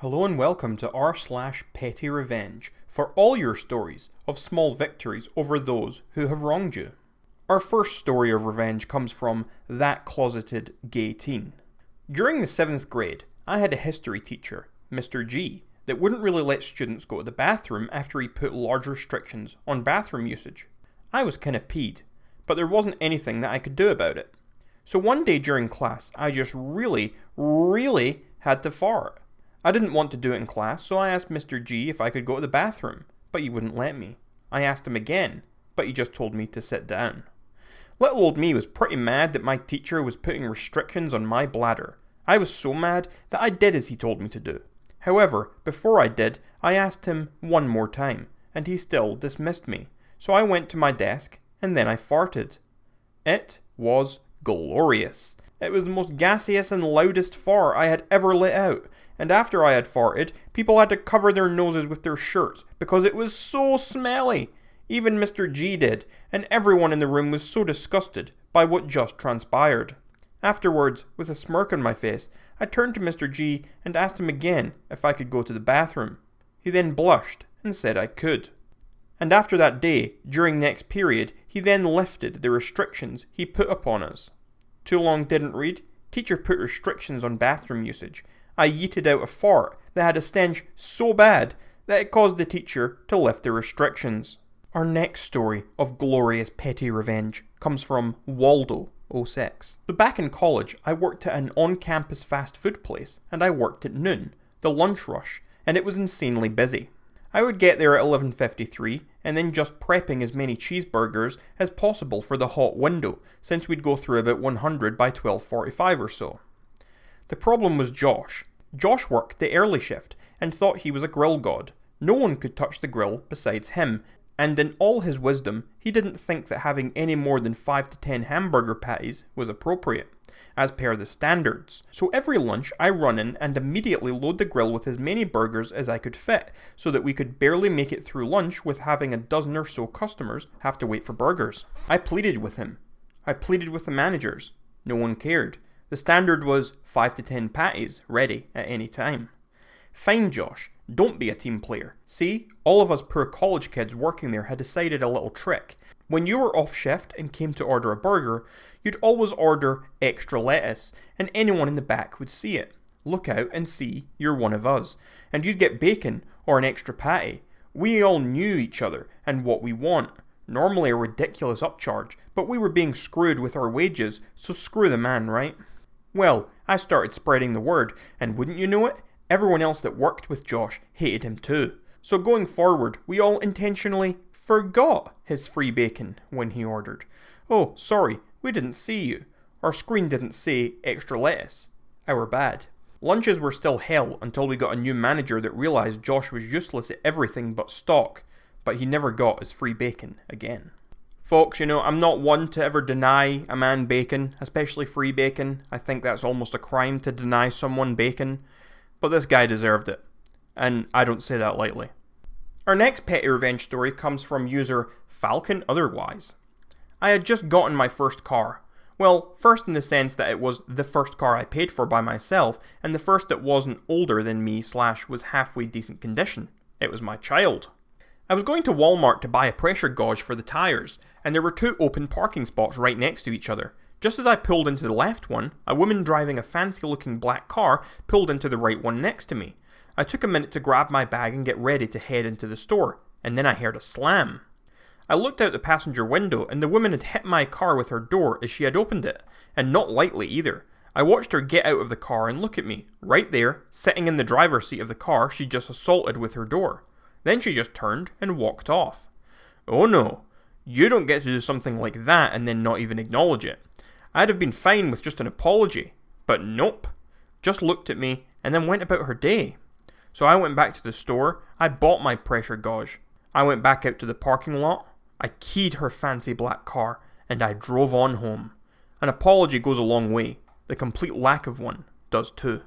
Hello and welcome to r/Pettyrevenge for all your stories of small victories over those who have wronged you. Our first story of revenge comes from That Closeted Gay Teen. During the 7th grade, I had a history teacher, Mr. G, that wouldn't really let students go to the bathroom after he put large restrictions on bathroom usage. I was kinda peed, but there wasn't anything that I could do about it. So one day during class, I just really had to fart. I didn't want to do it in class, so I asked Mr. G if I could go to the bathroom, but he wouldn't let me. I asked him again, but he just told me to sit down. Little old me was pretty mad that my teacher was putting restrictions on my bladder. I was so mad that I did as he told me to do. However, before I did, I asked him one more time, and he still dismissed me. So I went to my desk, and then I farted. It was glorious. It was the most gaseous and loudest fart I had ever let out. And after I had farted, people had to cover their noses with their shirts because it was so smelly. Even Mr. G did, and everyone in the room was so disgusted by what just transpired. Afterwards, with a smirk on my face, I turned to Mr. G and asked him again if I could go to the bathroom. He then blushed and said I could. And after that day, during next period, he then lifted the restrictions he put upon us. Too long didn't read. Teacher put restrictions on bathroom usage. I yeeted out a fart that had a stench so bad that it caused the teacher to lift the restrictions. Our next story of glorious petty revenge comes from Waldo06. So back in college, I worked at an on-campus fast food place, and I worked at noon, the lunch rush, and it was insanely busy. I would get there at 11:53 and then just prepping as many cheeseburgers as possible for the hot window, since we'd go through about 100 by 12:45 or so. The problem was Josh. Josh worked the early shift and thought he was a grill god. No one could touch the grill besides him, and in all his wisdom, he didn't think that having any more than 5 to 10 hamburger patties was appropriate, as per the standards. So every lunch I run in and immediately load the grill with as many burgers as I could fit, so that we could barely make it through lunch with having a dozen or so customers have to wait for burgers. I pleaded with him. I pleaded with the managers. No one cared. The standard was 5 to 10 patties ready at any time. Fine, Josh, don't be a team player. See, all of us poor college kids working there had decided a little trick. When you were off shift and came to order a burger, you'd always order extra lettuce, and anyone in the back would see it. Look out and see you're one of us, and you'd get bacon or an extra patty. We all knew each other and what we want. Normally a ridiculous upcharge, but we were being screwed with our wages, so screw the man, right? Well, I started spreading the word, and wouldn't you know it, everyone else that worked with Josh hated him too. So going forward, we all intentionally forgot his free bacon when he ordered. Oh, sorry, we didn't see you. Our screen didn't say extra lettuce. Our bad. Lunches were still hell until we got a new manager that realised Josh was useless at everything but stock, but he never got his free bacon again. Folks, I'm not one to ever deny a man bacon, especially free bacon. I think that's almost a crime to deny someone bacon. But this guy deserved it. And I don't say that lightly. Our next petty revenge story comes from user Falcon Otherwise. I had just gotten my first car. Well, first in the sense that it was the first car I paid for by myself, and the first that wasn't older than me / was halfway decent condition. It was my child. I was going to Walmart to buy a pressure gauge for the tyres, and there were 2 open parking spots right next to each other. Just as I pulled into the left one, a woman driving a fancy-looking black car pulled into the right one next to me. I took a minute to grab my bag and get ready to head into the store, and then I heard a slam. I looked out the passenger window, and the woman had hit my car with her door as she had opened it, and not lightly either. I watched her get out of the car and look at me. Right there, sitting in the driver's seat of the car she just assaulted with her door. Then she just turned and walked off. Oh no, you don't get to do something like that and then not even acknowledge it. I'd have been fine with just an apology, but nope. Just looked at me and then went about her day. So I went back to the store, I bought my pressure gauge. I went back out to the parking lot, I keyed her fancy black car, and I drove on home. An apology goes a long way. The complete lack of one does too.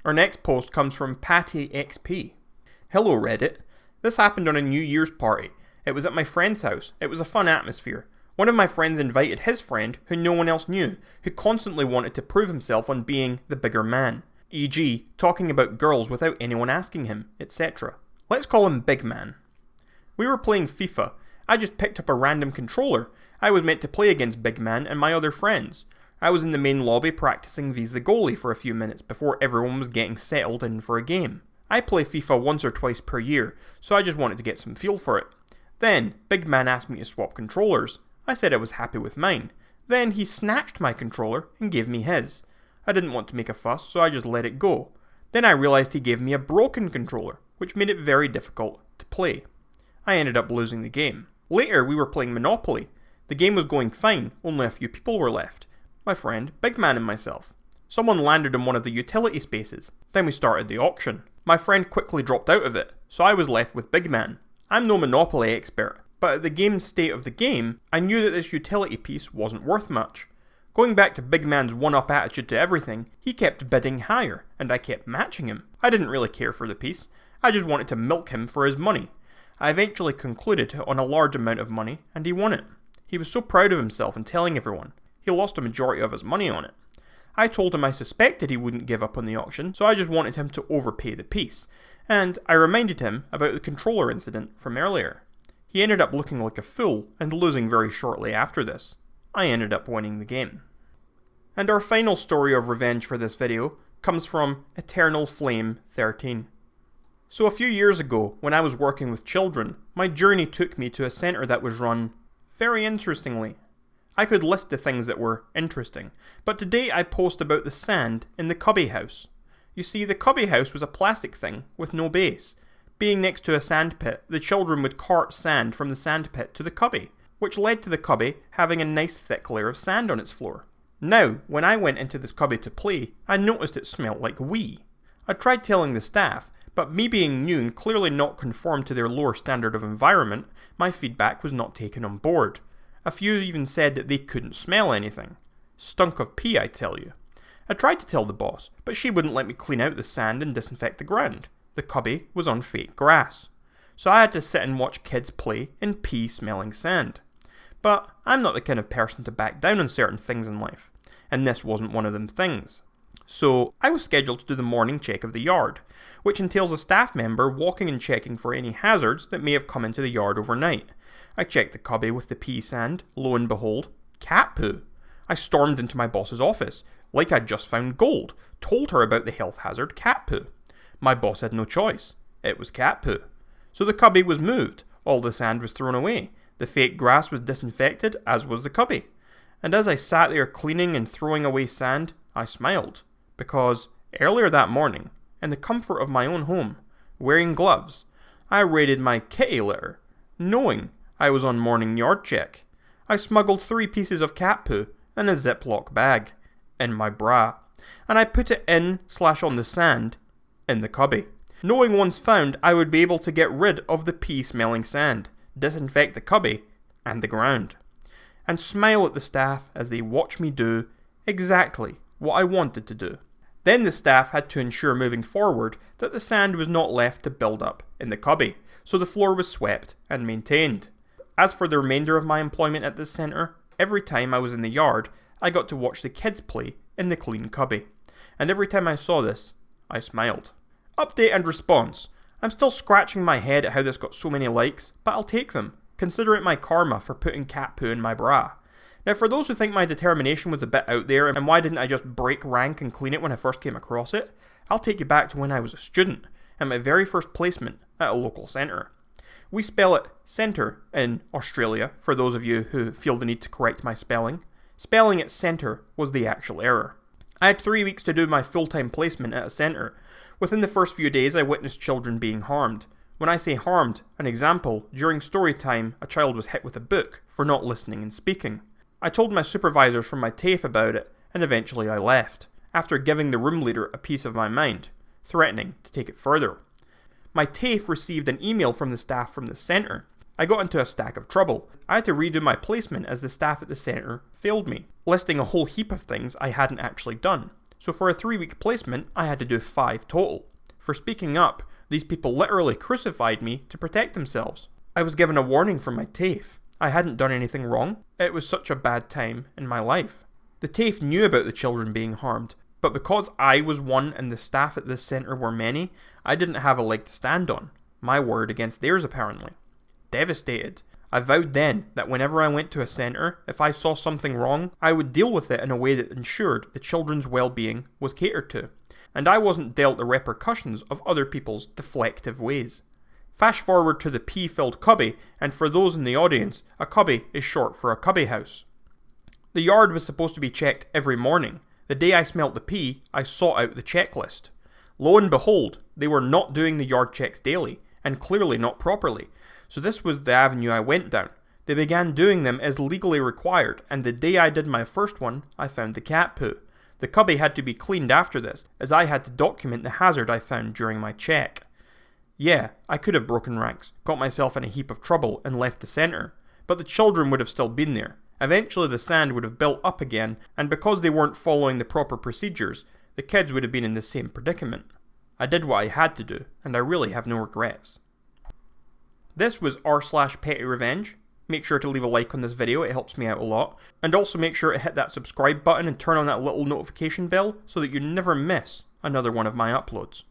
Our next post comes from Patty XP. Hello Reddit. This happened on a New Year's party. It was at my friend's house. It was a fun atmosphere. One of my friends invited his friend, who no one else knew, who constantly wanted to prove himself on being the bigger man. e.g. talking about girls without anyone asking him, etc. Let's call him Big Man. We were playing FIFA. I just picked up a random controller. I was meant to play against Big Man and my other friends. I was in the main lobby practicing V's the goalie for a few minutes before everyone was getting settled in for a game. I play FIFA once or twice per year, so I just wanted to get some feel for it. Then, Big Man asked me to swap controllers. I said I was happy with mine. Then he snatched my controller and gave me his. I didn't want to make a fuss, so I just let it go. Then I realised he gave me a broken controller, which made it very difficult to play. I ended up losing the game. Later, we were playing Monopoly. The game was going fine, only a few people were left. My friend, Big Man and myself. Someone landed in one of the utility spaces. Then we started the auction. My friend quickly dropped out of it, so I was left with Big Man. I'm no Monopoly expert, but at the game state of the game, I knew that this utility piece wasn't worth much. Going back to Big Man's one-up attitude to everything, he kept bidding higher, and I kept matching him. I didn't really care for the piece. I just wanted to milk him for his money. I eventually concluded on a large amount of money, and he won it. He was so proud of himself and telling everyone. He lost a majority of his money on it. I told him I suspected he wouldn't give up on the auction, so I just wanted him to overpay the piece, and I reminded him about the controller incident from earlier. He ended up looking like a fool and losing very shortly after this. I ended up winning the game. And our final story of revenge for this video comes from Eternal Flame 13. So a few years ago, when I was working with children, my journey took me to a centre that was run very interestingly. I could list the things that were interesting, but today I post about the sand in the cubby house. You see, the cubby house was a plastic thing with no base. Being next to a sand pit, the children would cart sand from the sand pit to the cubby, which led to the cubby having a nice thick layer of sand on its floor. Now, when I went into this cubby to play, I noticed it smelt like wee. I tried telling the staff, but me being new and clearly not conformed to their lower standard of environment, my feedback was not taken on board. A few even said that they couldn't smell anything. Stunk of pee, I tell you. I tried to tell the boss, but she wouldn't let me clean out the sand and disinfect the ground. The cubby was on fake grass. So I had to sit and watch kids play in pee-smelling sand. But I'm not the kind of person to back down on certain things in life, and this wasn't one of them things. So I was scheduled to do the morning check of the yard, which entails a staff member walking and checking for any hazards that may have come into the yard overnight. I checked the cubby with the pea sand. Lo and behold, cat poo. I stormed into my boss's office, like I'd just found gold, told her about the health hazard cat poo. My boss had no choice. It was cat poo. So the cubby was moved, all the sand was thrown away, the fake grass was disinfected, as was the cubby. And as I sat there cleaning and throwing away sand, I smiled, because earlier that morning, in the comfort of my own home, wearing gloves, I raided my kitty litter, knowing I was on morning yard check. I smuggled 3 pieces of cat poo in a Ziploc bag, in my bra, and I put it in/on the sand, in the cubby. Knowing once found, I would be able to get rid of the pea-smelling sand, disinfect the cubby, and the ground, and smile at the staff as they watch me do exactly what I wanted to do. Then the staff had to ensure moving forward that the sand was not left to build up in the cubby, so the floor was swept and maintained. As for the remainder of my employment at this centre, every time I was in the yard, I got to watch the kids play in the clean cubby. And every time I saw this, I smiled. Update and response. I'm still scratching my head at how this got so many likes, but I'll take them. Consider it my karma for putting cat poo in my bra. Now for those who think my determination was a bit out there and why didn't I just break rank and clean it when I first came across it, I'll take you back to when I was a student and my very first placement at a local centre. We spell it centre in Australia, for those of you who feel the need to correct my spelling. Spelling it centre was the actual error. I had 3 weeks to do my full-time placement at a centre. Within the first few days I witnessed children being harmed. When I say harmed, an example, during story time a child was hit with a book for not listening and speaking. I told my supervisors from my TAFE about it, and eventually I left, after giving the room leader a piece of my mind, threatening to take it further. My TAFE received an email from the staff from the centre. I got into a stack of trouble. I had to redo my placement as the staff at the centre failed me, listing a whole heap of things I hadn't actually done. So for a 3-week placement, I had to do 5 total. For speaking up, these people literally crucified me to protect themselves. I was given a warning from my TAFE. I hadn't done anything wrong. It was such a bad time in my life. The TAFE knew about the children being harmed, But because I was one and the staff at this centre were many, I didn't have a leg to stand on. My word against theirs apparently. Devastated. I vowed then that whenever I went to a centre, if I saw something wrong, I would deal with it in a way that ensured the children's well-being was catered to, and I wasn't dealt the repercussions of other people's deflective ways. Fast forward to the pee-filled cubby, and for those in the audience, a cubby is short for a cubby house. The yard was supposed to be checked every morning. The day I smelt the pee, I sought out the checklist. Lo and behold, they were not doing the yard checks daily, and clearly not properly. So this was the avenue I went down. They began doing them as legally required, and the day I did my first one, I found the cat poo. The cubby had to be cleaned after this, as I had to document the hazard I found during my check. Yeah, I could have broken ranks, got myself in a heap of trouble, and left the centre, but the children would have still been there. Eventually the sand would have built up again, and because they weren't following the proper procedures, the kids would have been in the same predicament. I did what I had to do, and I really have no regrets. This was r/Pettyrevenge. Make sure to leave a like on this video, it helps me out a lot. And also make sure to hit that subscribe button and turn on that little notification bell so that you never miss another one of my uploads.